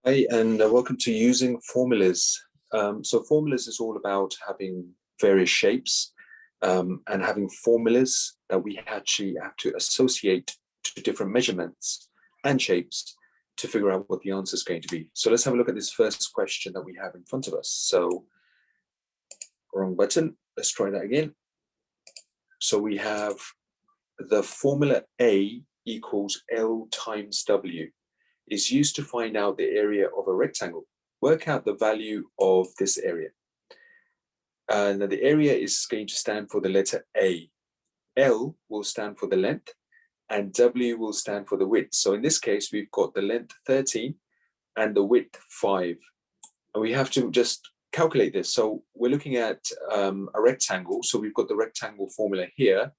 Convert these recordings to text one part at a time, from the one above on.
Hi, and welcome to using formulas. So formulas is all about having various shapes and having formulas that we actually have to associate to different measurements and shapes to figure out what the answer is going to be. So let's have a look at this first question that we have in front of us. So wrong button. Let's try that again. So we have the formula A equals L times W. Is used to find out the area of a rectangle. Work out the value of this area. And the area is going to stand for the letter A. L will stand for the length, and W will stand for the width. So in this case, we've got the length 13 and the width 5. And we have to just calculate this. So we're looking at a rectangle. So we've got the rectangle formula here.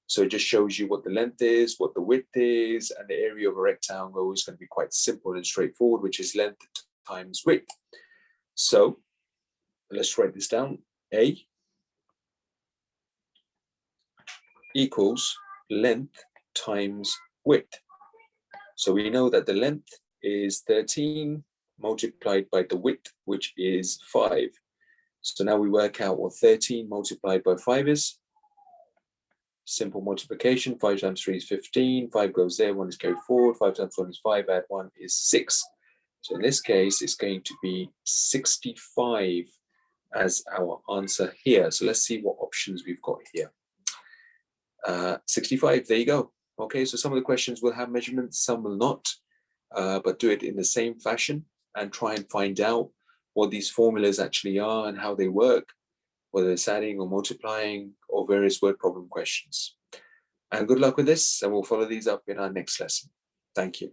So it just shows you what the length is, what the width is, and the area of a rectangle is going to be quite simple and straightforward, which is length times width. So let's write this down. A equals length times width. So we know that the length is 13 multiplied by the width, which is 5. So now we work out what 13 multiplied by 5 is. Simple multiplication, 5 times 3 is 15, 5 goes there, 1 is carried forward, 5 times 1 is 5, add 1 is 6. So in this case, it's going to be 65 as our answer here. So let's see what options we've got here. 65, there you go. Okay, so some of the questions will have measurements, some will not, but do it in the same fashion and try and find out what these formulas actually are and how they work, whether it's adding or multiplying or various word problem questions. And good luck with this, and we'll follow these up in our next lesson. Thank you.